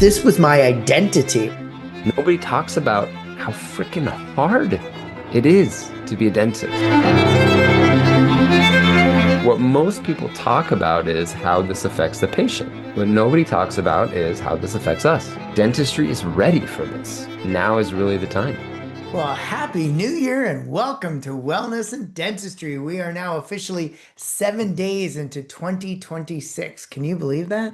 this was my identity. Nobody talks about how freaking hard it is to be a dentist. What most people talk about is how this affects the patient. What nobody talks about is how this affects us. Dentistry is ready for this. Now is really the time. Well, happy new year and welcome to Wellness and Dentistry. We are now officially 7 days into 2026. Can you believe that?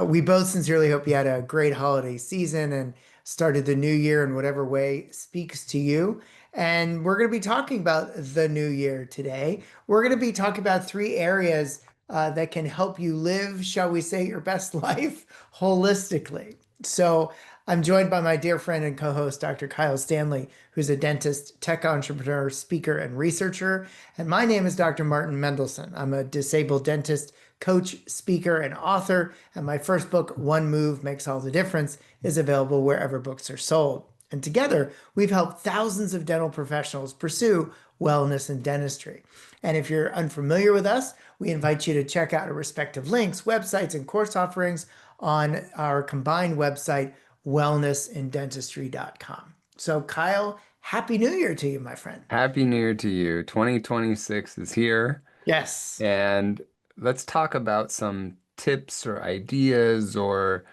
We both sincerely hope you had a great holiday season and started the new year in whatever way speaks to you. And we're going to be talking about the new year today. We're going to be talking about three areas that can help you live, shall we say, your best life holistically. So I'm joined by my dear friend and co-host, Dr. Kyle Stanley, who's a dentist, tech entrepreneur, speaker, and researcher. And my name is Dr. Martin Mendelson. I'm a disabled dentist, coach, speaker, and author. And my first book, One Move Makes All the Difference, is available wherever books are sold. And together, we've helped thousands of dental professionals pursue wellness and dentistry. And if you're unfamiliar with us, we invite you to check out our respective links, websites, and course offerings on our combined website, wellnessanddentistry.com. So, Kyle, Happy New Year to you, my friend. Happy New Year to you. 2026 is here. Yes. And let's talk about some tips or ideas or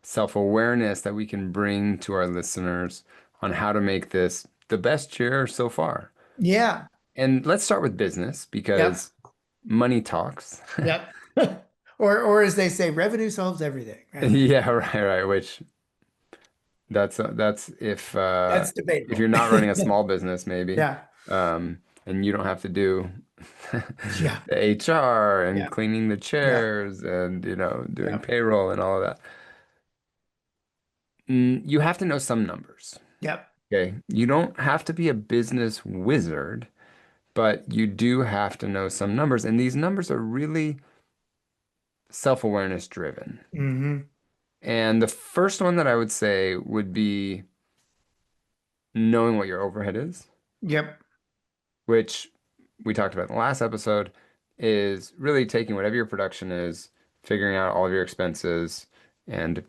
self-awareness that we can bring to our listeners on how to make this the best year so far. Yeah. And let's start with business because money talks. Yep. Or as they say, revenue solves everything, right? Yeah, right. Which that's if That's if debatable. you're not running a small business, maybe, Yeah. and you don't have to do Yeah. the HR and Yeah. cleaning the Yeah. chairs and doing Yeah. payroll and all of that. You have to know some numbers. Yep. Okay. You don't have to be a business wizard, but you do have to know some numbers. And these numbers are really self-awareness driven. Mm-hmm. And the first one that I would say would be knowing what your overhead is, Yep. which we talked about in the last episode, is really taking whatever your production is, figuring out all of your expenses, and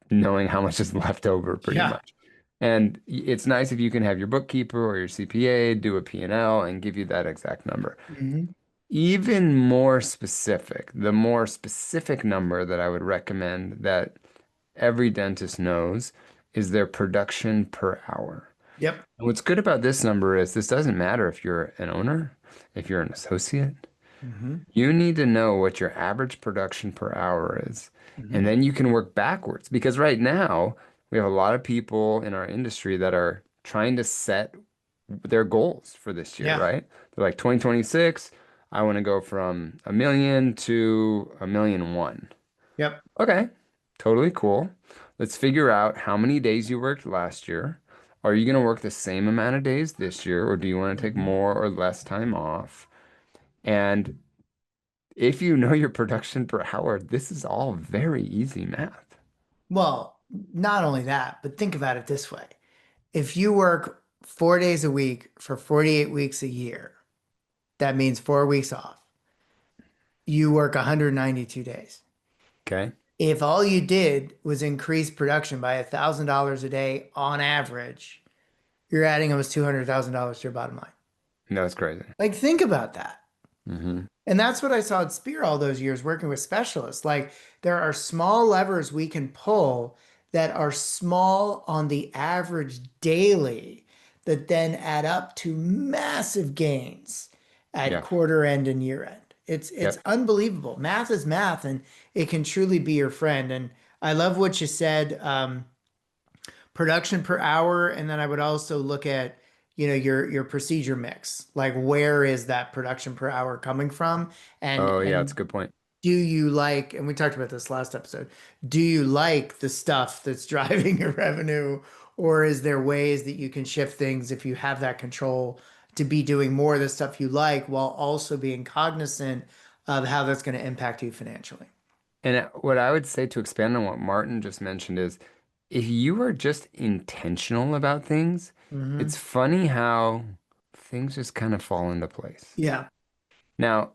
knowing how much is left over pretty Yeah. much. And it's nice if you can have your bookkeeper or your CPA do a P&L and give you that exact number. Mm-hmm. Even more specific, the more specific number that I would recommend that every dentist knows is their production per hour. Yep. And what's good about this number is this doesn't matter if you're an owner, if you're an associate. Mm-hmm. You need to know what your average production per hour is. Mm-hmm. And then you can work backwards because right now we have a lot of people in our industry that are trying to set their goals for this year, Yeah. right? They're like 2026, I want to go from 1 million to 1,000,001. Yep. Okay, totally cool. Let's figure out how many days you worked last year. Are you going to work the same amount of days this year, or do you want to take Mm-hmm. more or less time off? And if you know your production per hour, this is all very easy math. Well, not only that, but think about it this way. If you work 4 days a week for 48 weeks a year, that means 4 weeks off. You work 192 days. Okay. If all you did was increase production by $1,000 a day on average, you're adding almost $200,000 to your bottom line. That's crazy. Like, think about that. Hmm. And that's what I saw at Spear all those years working with specialists. Like, there are small levers we can pull that are small on the average daily that then add up to massive gains at Yeah. quarter end and year end. It's Yep. unbelievable. Math is math, and it can truly be your friend. And I love what you said, production per hour, and then I would also look at your procedure mix. Like, where is that production per hour coming from? And Oh, yeah, that's a and good point. do you like, and we talked about this last episode, do you like the stuff that's driving your revenue, or is there ways that you can shift things if you have that control to be doing more of the stuff you like while also being cognizant of how that's going to impact you financially? And what I would say to expand on what Martin just mentioned is if you are just intentional about things, Hmm. it's funny how things just kind of fall into place. Yeah. Now,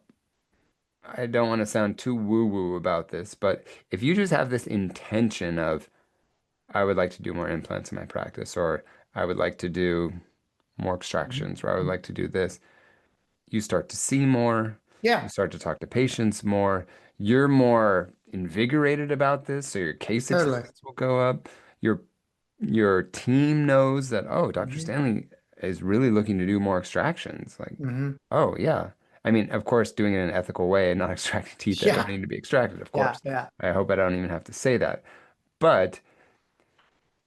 I don't want to sound too woo-woo about this, but if you just have this intention of, I would like to do more implants in my practice, or I would like to do more extractions, or I would Mhm. like to do this, you start to see more, you Yeah, start to talk to patients more, you're more invigorated about this, so your case totally. acceptance will go up. Your your team knows that, oh, Dr. Hmm. Stanley is really looking to do more extractions. Like, Hmm. oh yeah. I mean, of course, doing it in an ethical way and not extracting teeth that don't Yeah, need to be extracted, of yeah, course. yeah, I hope I don't even have to say that. But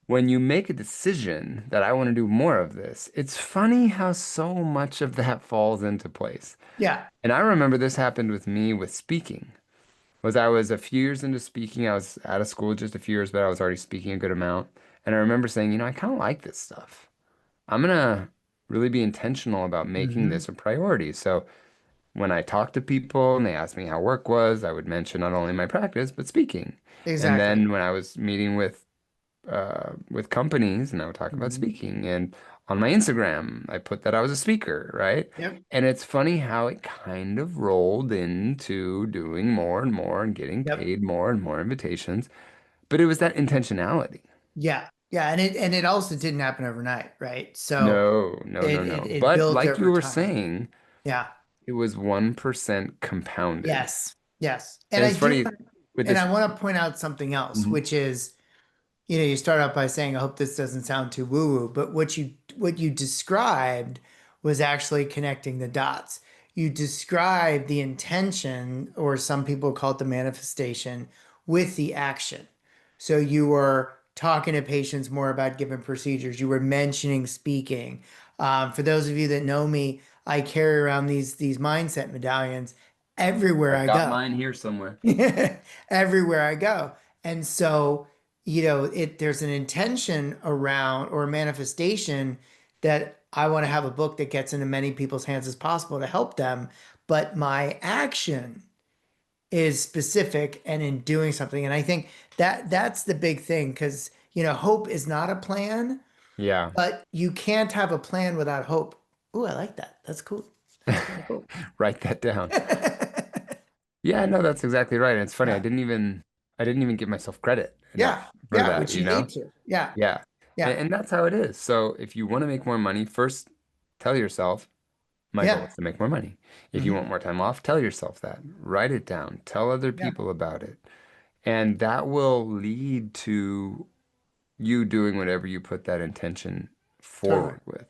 when you make a decision that I want to do more of this, it's funny how so much of that falls into place. yeah. And I remember this happened with me with speaking. Was I was a few years into speaking. I was out of school just a few years, but I was already speaking a good amount. And I remember saying, I kind of like this stuff. I'm gonna really be intentional about making Hmm. this a priority. So when I talked to people and they asked me how work was, I would mention not only my practice, but speaking. And Exactly. then when I was meeting with companies and I would talk about Hmm. speaking. And on my Instagram, I put that I was a speaker, right? Yep, And it's funny how it kind of rolled into doing more and more and getting yep. paid more and more invitations. But it was that intentionality. Yeah, yeah, and it also didn't happen overnight, right? So No, no, it no, it, no. it But built like you over were time. saying, Yeah. it was 1% compounded. Yes. Yes. And it's funny with And this. I want to point out something else, Mhm. which is, you start out by saying, I hope this doesn't sound too woo-woo, but what you described was actually connecting the dots. You described the intention, or some people call it the manifestation, with the action. So you were talking to patients more about given procedures. You were mentioning speaking. For those of you that know me, I carry around these mindset medallions everywhere I've I got go. mine here somewhere. Everywhere I go. And so, there's an intention around, or a manifestation, that I want to have a book that gets into many people's hands as possible to help them. But my action is specific and in doing something. And I think that's the big thing, because hope is not a plan, Yeah. but you can't have a plan without hope. Ooh, I like that. That's cool. That's kind of cool. Write that down. Yeah, no, that's exactly right. And it's funny, Yeah. I didn't even give myself credit Yeah. enough for Yeah. that, Which you you need know? to. Yeah. Yeah. Yeah. And that's how it is. So if you want to make more money, first tell yourself, my goal Yeah. is to make more money. If you want Hmm. more time off, tell yourself that. Write it down. Tell other Yeah. people about it. And that will lead to you doing whatever you put that intention Totally. forward with.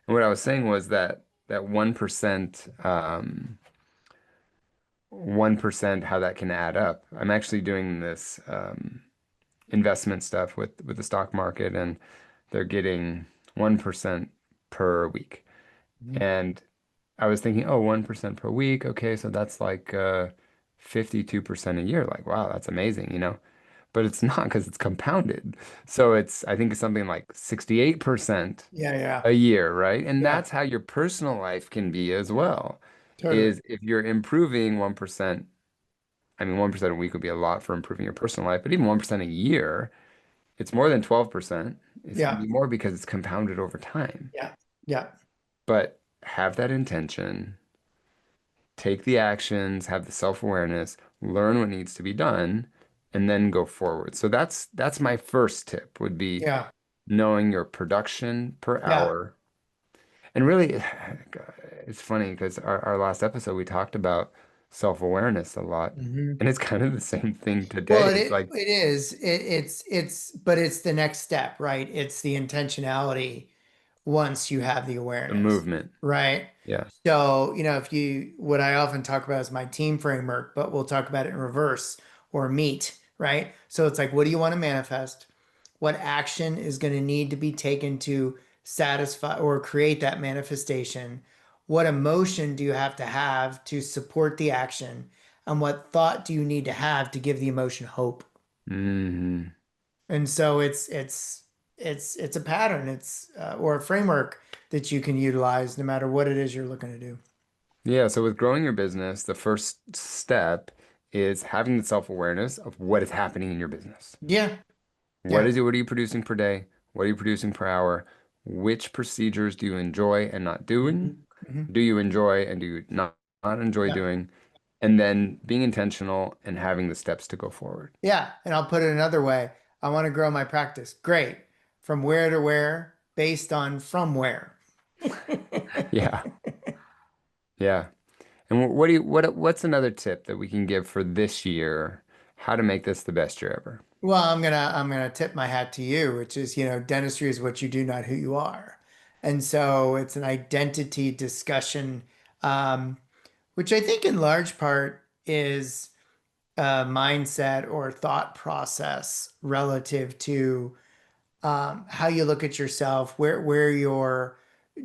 And what I was saying was that 1%, how that can add up. I'm actually doing this investment stuff with the stock market, and they're getting 1% per week. Mhm. And I was thinking, oh, 1% per week. Okay, so that's like 52% a year. Like, wow, that's amazing, But it's not because it's compounded. So I think it's something like 68% Yeah, yeah, a year, right? And yeah, that's how your personal life can be as well. totally. Is if you're improving 1%, I mean, 1% a week would be a lot for improving your personal life, but even 1% a year, it's more than 12%. It's going to Yeah, be more because it's compounded over time. yeah, yeah, But have that intention, take the actions, have the self-awareness, learn what needs to be done, and then go forward. So that's my first tip would be yeah, knowing your production per yeah. hour. And really, it's funny because our last episode we talked about self-awareness a lot. Hmm. And it's kind of the same thing Well, today. it It's it, like it is. But it's the next step, right? It's the intentionality once you have the the awareness, movement. right? Yeah. So, what I often talk about is my team framework, but we'll talk about it in reverse, or meet, right? So it's like, what do you want to manifest? What action is going to need to be taken to satisfy or create that manifestation? What emotion do you have to support the action? And what thought do you need to have to give the emotion hope? Hmm. And so it's a pattern, or a framework that you can utilize no matter what it is you're looking to do. Yeah. So with growing your business, the first step is having the self-awareness of what is happening in your business. Yeah, What yeah. is it? What are you producing per day? What are you producing per hour? Which procedures do you enjoy and not doing? Hmm. Hmm. Do you enjoy and do you not enjoy Yeah, doing? and then being intentional and having the steps to go forward. Yeah. And I'll put it another way. I want to grow my practice. Great. From where to where, based on from where. Yeah. Yeah. And what's another tip that we can give for this year? How to make this the best year ever? Well, I'm gonna tip my hat to you, which is, dentistry is what you do, not who you are. And so it's an identity discussion, um, which I think in large part is a mindset or thought process relative to how you look at yourself, where you're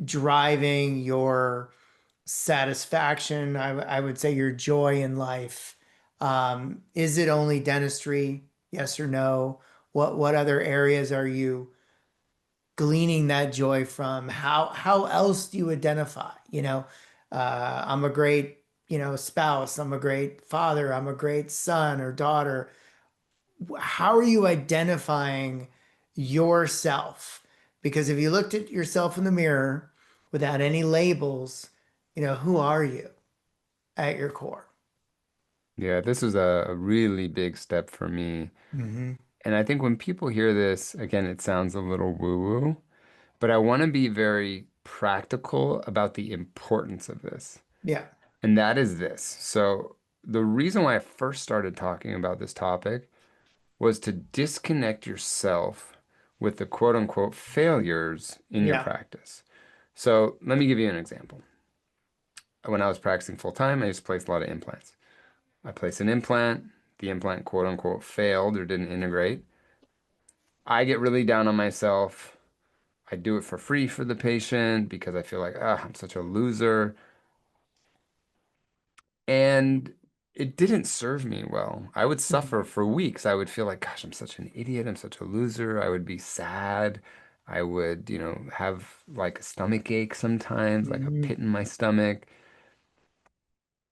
driving your satisfaction, I would say your joy in life. Is it only dentistry? Yes or no? What other areas are you gleaning that joy from? How else do you identify? I'm a great, spouse, I'm a great father, I'm a great son or daughter. How are you identifying yourself? Because if you looked at yourself in the mirror without any labels, who are you at your core? Yeah, this was a really big step for me. Hmm. And I think when people hear this, again, it sounds a little woo-woo, but I want to be very practical about the importance of this. Yeah. And that is this. So, the reason why I first started talking about this topic was to disconnect yourself with the quote unquote failures in your Yeah. practice. So, let me give you an example. When I was practicing full time, I used to place a lot of implants. I placed an implant, the implant quote unquote failed or didn't integrate. I get really down on myself. I do it for free for the patient because I feel like, I'm such a loser. And it didn't serve me well. I would Mhm. suffer for weeks. I would feel like, gosh, I'm such an idiot. I'm such a loser. I would be sad. I would, have like a stomach ache sometimes, like a Mhm. pit in my stomach.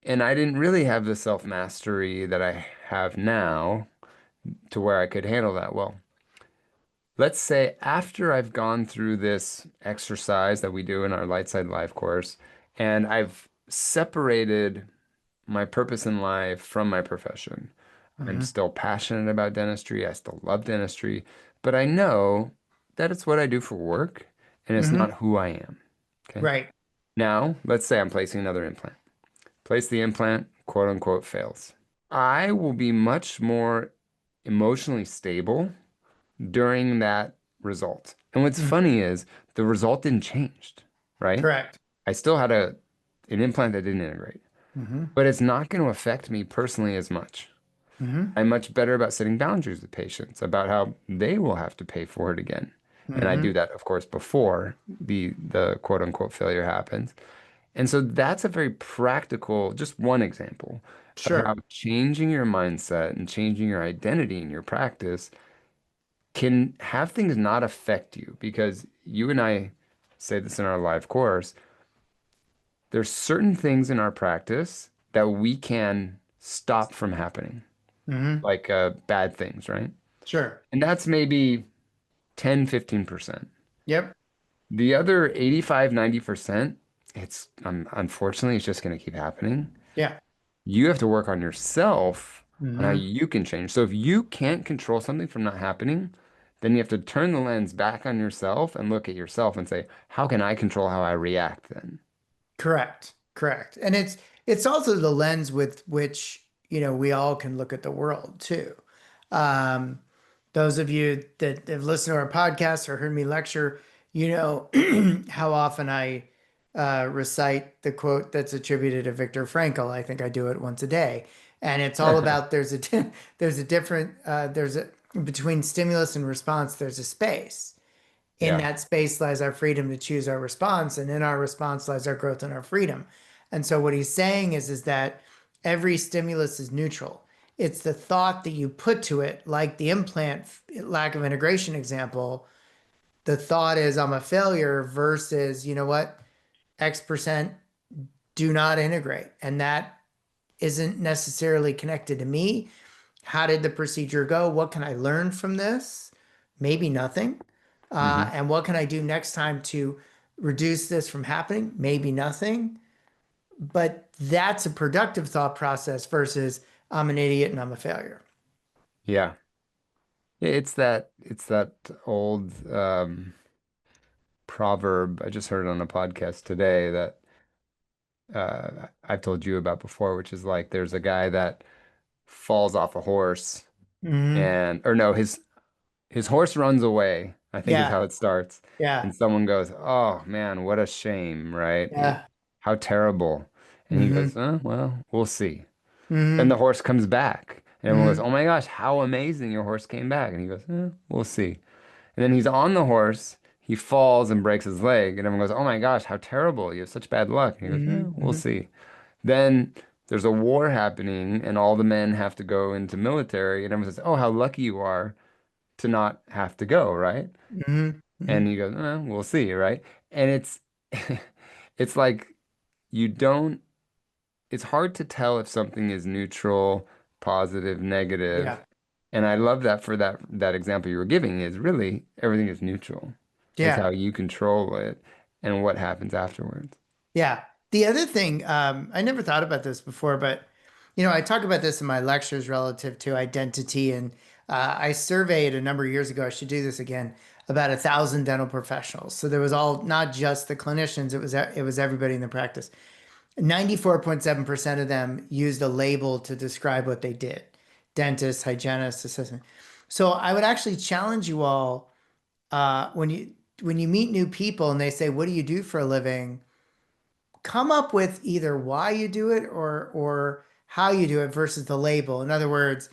And I didn't really have the self-mastery that I have now to where I could handle that well. Let's say after I've gone through this exercise that we do in our Light Side Life course, and I've separated my purpose in life from my profession. I'm Mhm. still passionate about dentistry. I still love dentistry, but I know that it's what I do for work and it's Mhm. not who I am. Okay. Right. Now, let's say I'm placing another implant. Place the implant, quote unquote, fails. I will be much more emotionally stable during that result. And what's Mhm. funny is the result didn't change, right? Correct. I still had an implant that didn't integrate, Hmm. but it's not going to affect me personally as much. Hmm. I'm much better about setting boundaries with patients about how they will have to pay for it again. And I do Hmm. that, of course, before the quote unquote failure happens. And so that's a very practical, just one example of how Sure. changing your mindset and changing your identity in your practice can have things not affect you because you and I say this in our live course. There's certain things in our practice that we can stop from happening, Hmm. like bad things, right? Sure. And that's maybe 10, 15%. Yep. The other 85, 90%, it's unfortunately it's just going to keep happening. Yeah. You have to work on yourself on how Hmm. you can change. So if you can't control something from not happening, then you have to turn the lens back on yourself and look at yourself and say, how can I control how I react then? Correct. Correct. And it's also the lens with which, we all can look at the world too. Um, those of you that have listened to our podcast or heard me lecture, you know how often I recite the quote that's attributed to Viktor Frankl. I think I do it once a day. And it's all about there's a different there's a between stimulus and response, there's a space. In Yeah. that space lies our freedom to choose our response, and in our response lies our growth and our freedom. And so what he's saying is that every stimulus is neutral. It's the thought that you put to it, like the implant lack of integration example. The thought is I'm a failure versus, you know what, X% do not integrate. And that isn't necessarily connected to me. How did the procedure go? What can I learn from this? Maybe nothing. Hmm. And what can I do next time to reduce this from happening? Maybe nothing. but that's a productive thought process versus I'm an idiot and I'm a failure. Yeah. It's that old proverb I just heard on a podcast today that I've told you about before, which is like there's a guy that falls off a horse Hmm. and or no, his horse runs away, I think is Yeah, how it starts. yeah, And someone goes, "Oh man, what a shame, right? yeah. How terrible." And he goes, Hmm. Well, we'll see." Then the Hmm. horse comes back. And everyone goes, Hmm. "Oh my gosh, how amazing your horse came back." And he goes, We'll see." And then he's on the horse, he falls and breaks his leg. And everyone goes, "Oh my gosh, how terrible. You have such bad luck." And he goes, Hmm. We'll Hmm. see." Then there's a war happening, and all the men have to go into military. And everyone says, "Oh, how lucky you are to not have to go, right?" Hmm. And Hmm. he goes, "We'll see, right?" And it's it's like you don't it's hard to tell if something is neutral, positive, negative. Yeah, And I love that for that example you were giving is really everything is neutral. It's yeah, how you control it and what happens afterwards. yeah. The other thing, I never thought about this before, but I talk about this in my lectures relative to identity, and I surveyed a number of years ago. I should do this again. About 1,000 dental professionals. So there was all not just the clinicians; it was everybody in the practice. 94.7% of them used a label to describe what they did. Dentist, hygienist, assistant. So I would actually challenge you all when you meet new people and they say, "What do you do for a living?" Come up with either why you do it or how you do it versus the label. In other words,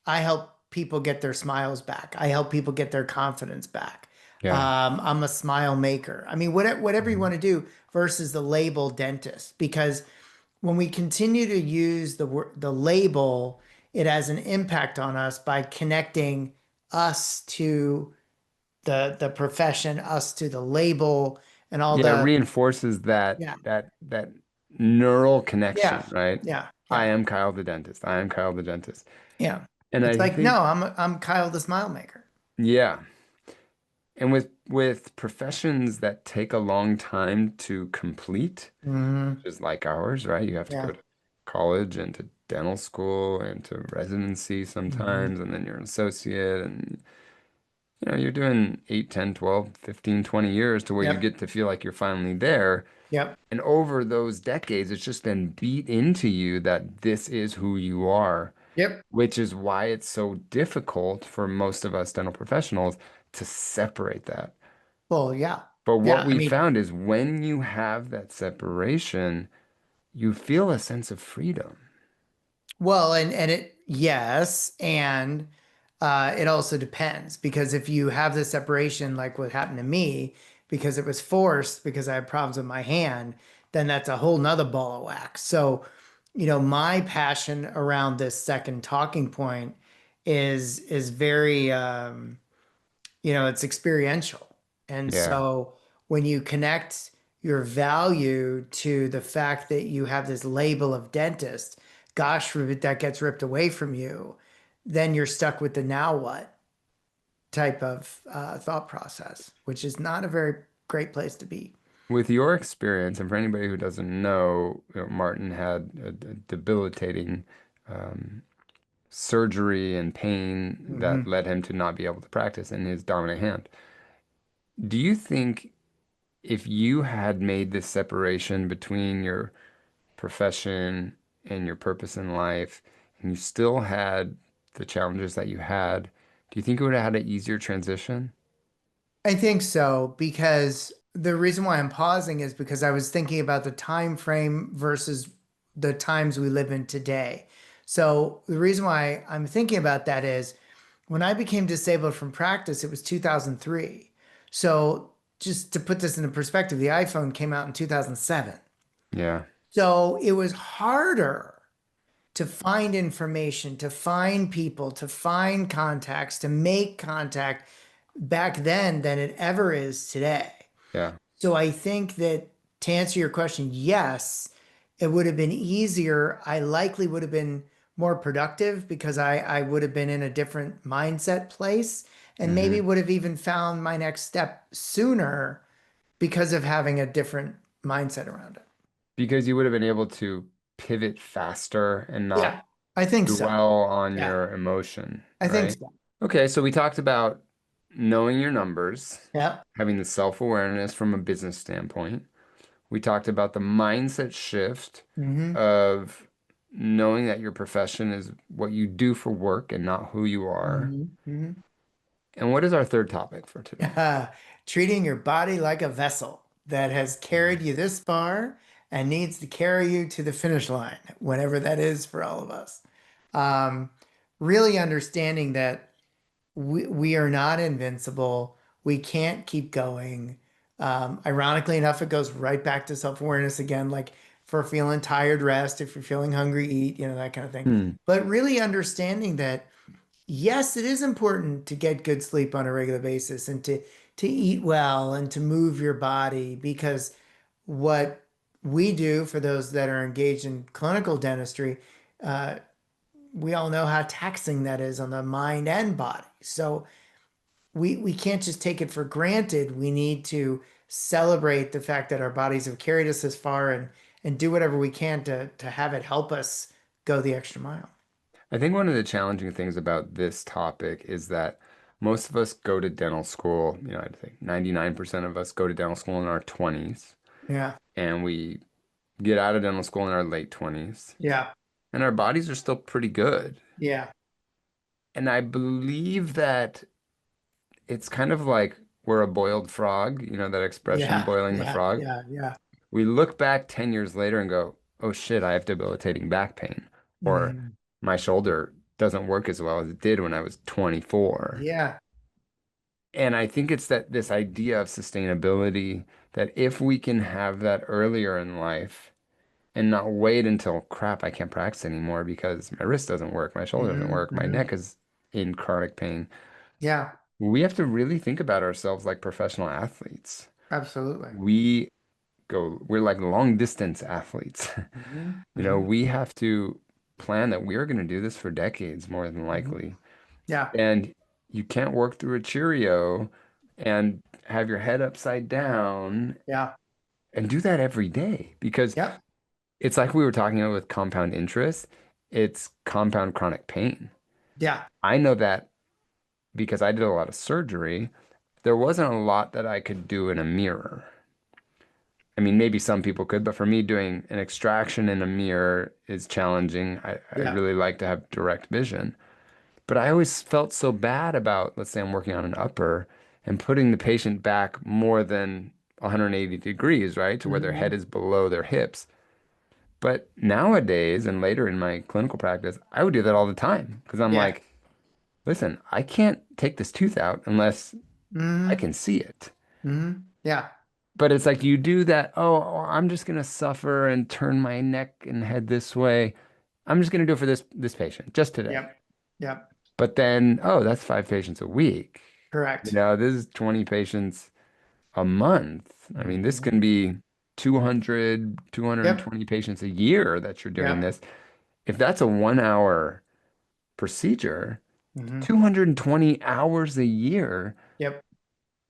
I help people get their smiles back. I help people get their confidence back. Yeah. I'm a smile maker. I mean, whatever you Mhm. want to do versus the label dentist, because when we continue to use the label, it has an impact on us by connecting us to the profession, us to the label, and all Yeah, it the reinforces that yeah, that neural connection, yeah, right? yeah, I yeah, am Kyle the dentist. I am Kyle the dentist. yeah. And It's I like, no, think, I'm Kyle the smile maker. yeah. And with professions that take a long time to complete, Hmm. just like ours, right? You have to go Yeah. to college and to dental school and to residency Hmm. sometimes, and then you're an associate, and you're doing 8, 10, 12, 15, 20 years to where you Yep. get to feel like you're finally there. Yep. And over those decades, it's just been beat into you that this is who you are, Yep. which is why it's so difficult for most of us dental professionals to separate that. Well, yeah. But what Yeah. I we mean, found is when you have that separation, you feel a sense of freedom. well, and it yes, and it also depends because if you have the separation like what happened to me because it was forced because I had problems with my hand, then that's a whole nother ball of wax. So, my passion around this second talking point is very it's experiential. And Yeah. so when you connect your value to the fact that you have this label of dentist, gosh, forbid that gets ripped away from you, then you're stuck with the now what type of thought process, which is not a very great place to be. With your experience, and for anybody who doesn't know, Martin had a debilitating um, surgery and pain that Hmm. led him to not be able to practice in his dominant hand. Do you think if you had made this separation between your profession and your purpose in life, and you still had the challenges that you had, do you think it would have had an easier transition? I think so because the reason why I'm pausing is because I was thinking about the time frame versus the times we live in today. So the reason why I'm thinking about that is when I became disabled from practice, it was 2003. So just to put this into perspective, the iPhone came out in 2007. Yeah. So it was harder to find information, to find people, to find contacts, to make contact back then than it ever is today. Yeah. So I think that to answer your question, yes, it would have been easier. I likely would have been more productive because I would have been in a different mindset place and maybe Hmm. would have even found my next step sooner because of having a different mindset around it. because you would have been able to pivot faster and not Yeah, I think so. dwell on Yeah, your emotion, I think right? so. Okay, so we talked about knowing your numbers, Yeah. having the self-awareness from a business standpoint. We talked about the mindset shift Hmm. of knowing that your profession is what you do for work and not who you are. Hmm. Hmm. And what is our third topic for today? Treating your body like a vessel that has carried you this far and needs to carry you to the finish line, whenever that is for all of us. Um, really understanding that we are not invincible. We can't keep going. Ironically enough, it goes right back to self-awareness again, like for feeling tired, rest. If you're feeling hungry, eat, that kind of thing. Hmm. But really understanding that yes, it is important to get good sleep on a regular basis and to eat well and to move your body because what we do for those that are engaged in clinical dentistry, uh, we all know how taxing that is on the mind and body. So we can't just take it for granted. We need to celebrate the fact that our bodies have carried us this far and do whatever we can to have it help us go the extra mile. I think one of the challenging things about this topic is that most of us go to dental school, I think 99% of us go to dental school in our 20s, Yeah. and we get out of dental school in our late 20s, Yeah. and our bodies are still pretty good. Yeah. And I believe that it's kind of like we're a boiled frog, that expression, Yeah. boiling the Yeah. frog. Yeah. Yeah. We look back 10 years later and go, oh shit, I have debilitating back pain. Or Mhm. my shoulder doesn't work as well as it did when I was 24. Yeah. And I think it's that this idea of sustainability that if we can have that earlier in life and not wait until crap, I can't practice anymore because my wrist doesn't work, my shoulder doesn't Hmm. work, my Hmm. neck is in chronic pain. Yeah. We have to really think about ourselves like professional athletes. Absolutely. We're like long distance athletes. Hmm. Hmm. We have to plan that we're going to do this for decades more than Hmm. likely. Yeah. And you can't work through a Cheerio and have your head upside down Yeah. and do that every day because Yep. it's like we were talking about with compound interest, it's compound chronic pain. Yeah. I know that because I did a lot of surgery. There wasn't a lot that I could do in a mirror. I mean, maybe some people could, but for me, doing an extraction in a mirror is challenging. I Yeah. really like to have direct vision. But I always felt so bad about, let's say I'm working on an upper and putting the patient back more than 180 degrees, right, to where their head Hmm. is below their hips. But nowadays and later in my clinical practice, I would do that all the time because I'm Yeah. like, listen, I can't take this tooth out unless I Hmm. can see it. Hmm. Yeah. But it's like you do that, oh, I'm just gonna suffer and turn my neck and head this way. I'm just gonna do it for this patient just today. Yep. Yep. But then, oh, that's 5 patients a week. Correct. This is 20 patients a month. I mean, this Hmm. can be 200, Yep. 220 patients a year that you're doing Yep. this. If that's a 1 hour procedure, Hmm. 220 hours a year, Yep.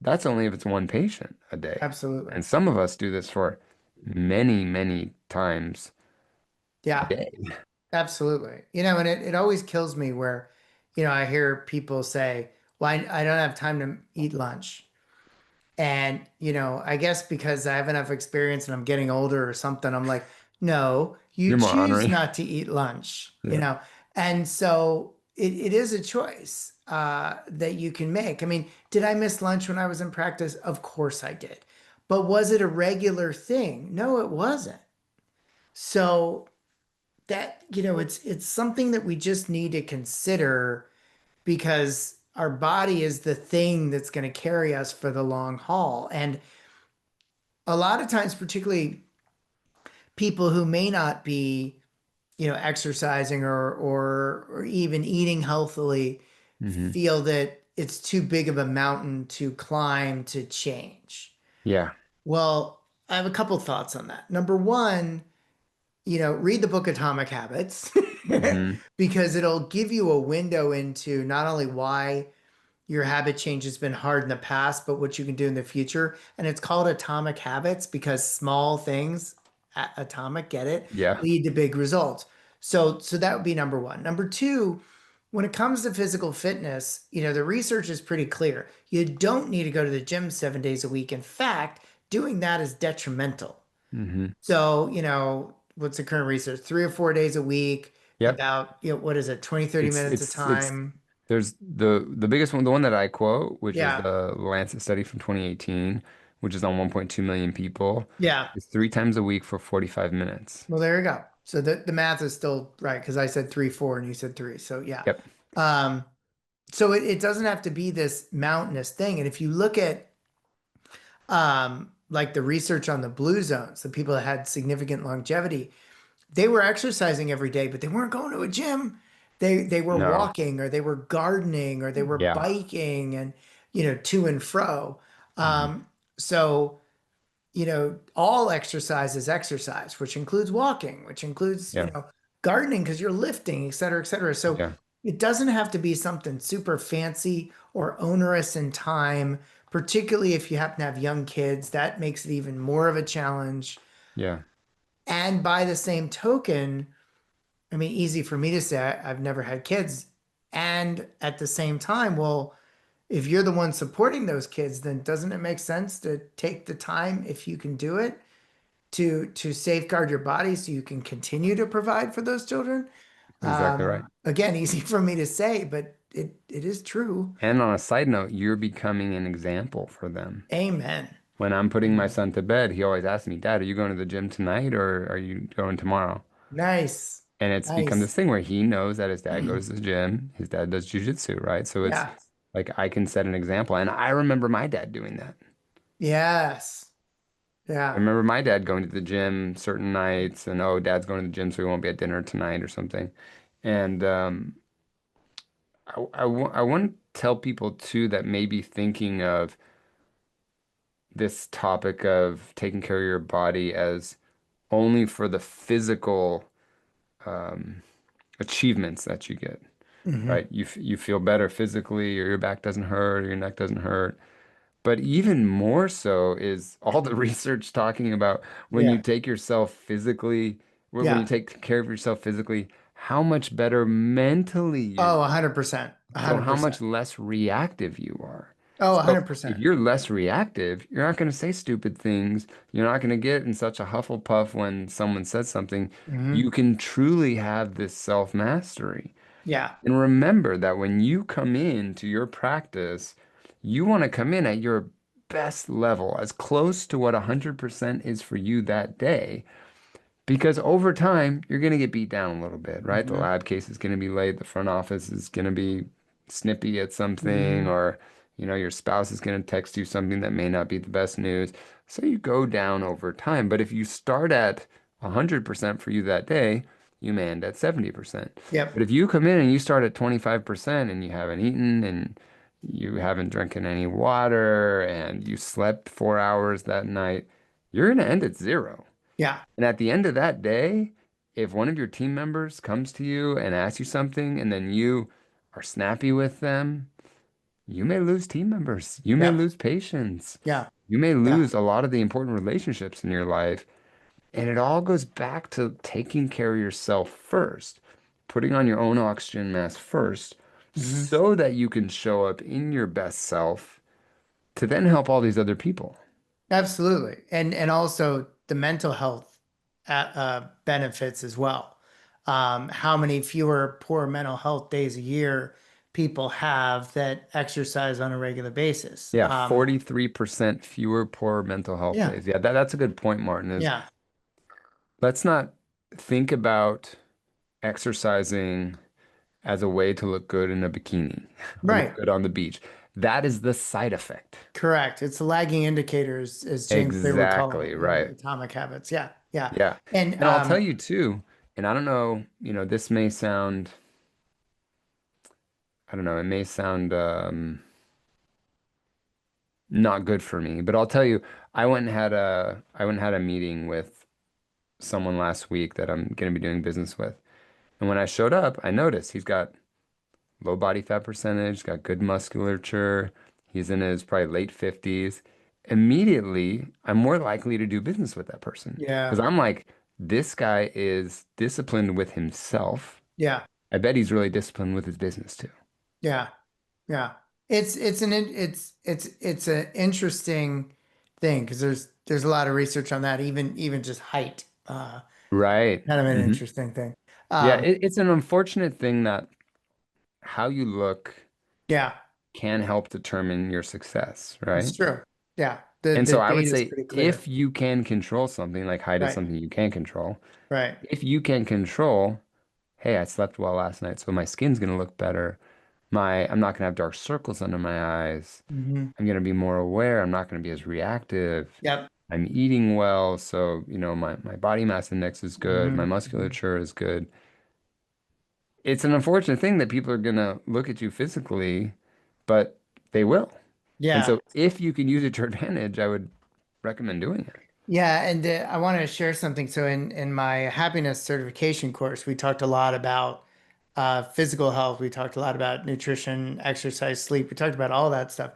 that's only if it's one patient a day. Absolutely. And some of us do this for many, many times a Yeah. day. Absolutely. And it always kills me where, I hear people say, well, I don't have time to eat lunch. And, I guess because I have enough experience and I'm getting older or something, I'm like, no, you You're more choose honorary. not to eat lunch, Yeah. And so it is a choice that you can make. I mean, did I miss lunch when I was in practice? Of course I did. But was it a regular thing? No, it wasn't. So that, it's something that we just need to consider because our body is the thing that's going to carry us for the long haul. And a lot of times, particularly people who may not be, exercising or even eating healthily, Hmm. feel that it's too big of a mountain to climb to change. Yeah. Well, I have a couple thoughts on that. Number one, read the book Atomic Habits Hmm. because it'll give you a window into not only why your habit change has been hard in the past, but what you can do in the future. And it's called Atomic Habits because small things atomic, get it, Yeah. lead to big results. So that would be number one. Number two, when it comes to physical fitness, the research is pretty clear. You don't need to go to the gym 7 days a week. In fact, doing that is detrimental. Hmm. So, what's the current research? 3 or 4 days a week, Yep. about, what is it, 20, 30 It's minutes of it's it's time. there's the biggest one, the one that I quote, which is Yeah. the Lancet study from 2018, which is on 1.2 million people. Yeah. It's 3 times a week for 45 minutes. Well, there you go. So the math is still right because I said 3, 4 and you said three. So yeah. Yep. Um, so it doesn't have to be this mountainous thing. And if you look at like the research on the blue zones, the people that had significant longevity, they were exercising every day, but they weren't going to a gym. They were No. walking or they were gardening or they were Yeah. biking and to and fro. Hmm. So all exercise is exercise, which includes walking, which includes, Yeah. gardening because you're lifting, et cetera, et cetera. So Yeah. it doesn't have to be something super fancy or onerous in time, particularly if you happen to have young kids. That makes it even more of a challenge. Yeah. And by the same token, I mean, easy for me to say, I've never had kids. And at the same time, well, if you're the one supporting those kids, then doesn't it make sense to take the time, if you can do it, to safeguard your body so you can continue to provide for those children? Exactly right. Again, easy for me to say, but it is true. And on a side note, you're becoming an example for them. Amen. When I'm putting my Amen. son to bed, he always asks me, Dad, are you going to the gym tonight or are you going tomorrow? Nice. And it's become this Nice. thing where he knows that his dad goes to the gym, his dad does jujitsu, right? So it's Yeah. like I can set an example. And I remember my dad doing that. Yes. I Yeah. remember my dad going to the gym certain nights and, oh, dad's going to the gym, so he won't be at dinner tonight or something. And I want to tell people too that may be thinking of this topic of taking care of your body as only for the physical um, achievements that you get, Hmm. right? You feel better physically, or your back doesn't hurt, or your neck doesn't hurt. But even more so is all the research talking about when you Yeah. take yourself physically, when you Yeah. take care of yourself physically, how much better mentally Oh, you, 100%. so how 100%. much less reactive you are. Oh, So if 100%. you're less reactive, you're not going to say stupid things. You're not going to get in such a hufflepuff when someone says something. Hmm. You can truly have this self-mastery. Yeah. And remember that when you come into your practice, you want to come in at your best level, as close to what 100% is for you that day. Because over time, you're going to get beat down a little bit, right? The Hmm. lab case is going to be late, the front office is going to be snippy at something, Hmm. or your spouse is going to text you something that may not be the best news. So you go down over time. But if you start at 100% for you that day, you may end at 70%. But Yep. if you come in and you start at 25% and you haven't eaten and you haven't drinking any water and you slept 4 hours that night, you're going to end at zero. Yeah. And at the end of that day, if one of your team members comes to you and asks you something and then you are snappy with them, you may lose team members. You may Yep. lose patients. Yeah. You may Yeah. lose a lot of the important relationships in your life. And it all goes back to taking care of yourself first, putting on your own oxygen mask first, Hmm. so that you can show up in your best self to then help all these other people. Absolutely. And also the mental health benefits as well. How many fewer poor mental health days a year people have that exercise on a regular basis? Yeah, 43% fewer poor mental health Yeah. days. Yeah, that's a good point, Martin, is Yeah. let's not think about exercising as a way to look good in a bikini or look Right. good on the beach. That is the side effect. Correct. It's the lagging indicators, as James Clear would call Exactly, it, right. atomic habits. Yeah. Yeah. Yeah. And And I'll tell you too, and I don't know, this may sound, I don't know, it may sound not good for me, but I'll tell you, I went and had a meeting with someone last week that I'm going to be doing business with. And when I showed up, I noticed he's got low body fat percentage, got good musculature. He's in his probably late 50s. immediately I'm more likely to do business with that person because Yeah. I'm like, this guy is disciplined with himself. Yeah. I bet he's really disciplined with his business too. Yeah. Yeah. It's an interesting thing because there's a lot of research on that, even just height. Right. Kind of an Hmm. interesting thing. Yeah, Um, it's an unfortunate thing that how you look yeah, can help determine your success, it's right? true. Yeah. The And the so I would data is say pretty clear. if you can control something, like height is Right. something you can control, Right. if you can control, hey, I slept well last night, so my skin's gonna look better. I'm not gonna have dark circles under my eyes. Hmm. I'm gonna be more aware. I'm not gonna be as reactive. Yep. I'm eating well, so my body mass index is good, my Hmm. Hmm. musculature is good. It's an unfortunate thing that people are gonna look at you physically, but they will. And Yeah. so if you can use it to your advantage, I would recommend doing it. Yeah, and I want to share something. So in my happiness certification course, we talked a lot about physical health. We talked a lot about nutrition, exercise, sleep. We talked about all that stuff.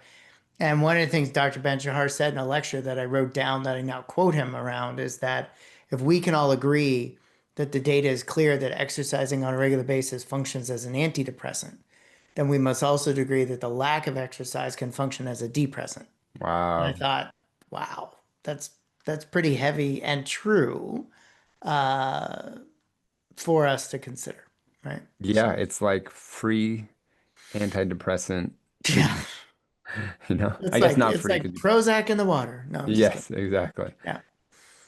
And one of the things Dr. Ben Shahar said in a lecture that I wrote down that I now quote him around is that if we can all agree that the data is clear that exercising on a regular basis functions as an antidepressant, then we must also agree that the lack of exercise can function as a depressant. And I Wow. thought, wow, that's that's pretty heavy and true uh, for us to consider, right? Yeah, So it's like free antidepressant yeah, treatment. I guess not it's free like because Prozac in the water. No, I'm just kidding. yes, exactly. Yeah,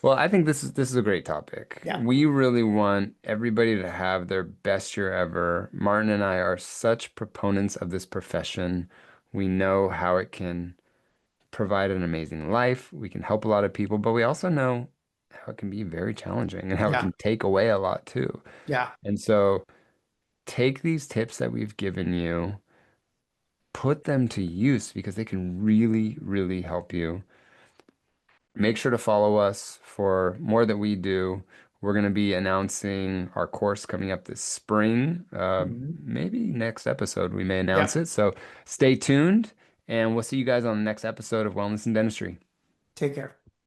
Well, I think this is a great topic. yeah, We really want everybody to have their best year ever. Martin and I are such proponents of this profession. We know how it can provide an amazing life. We can help a lot of people, but we also know how it can be very challenging and how it yeah, can take away a lot too. yeah. And so take these tips that we've given you, put them to use because they can really, really help you. Make sure to follow us for more that we do. We're going to be announcing our course coming up this spring. Mhm. Maybe next episode we may Yeah. announce it. So stay tuned, and we'll see you guys on the next episode of Wellness and Dentistry. Take care.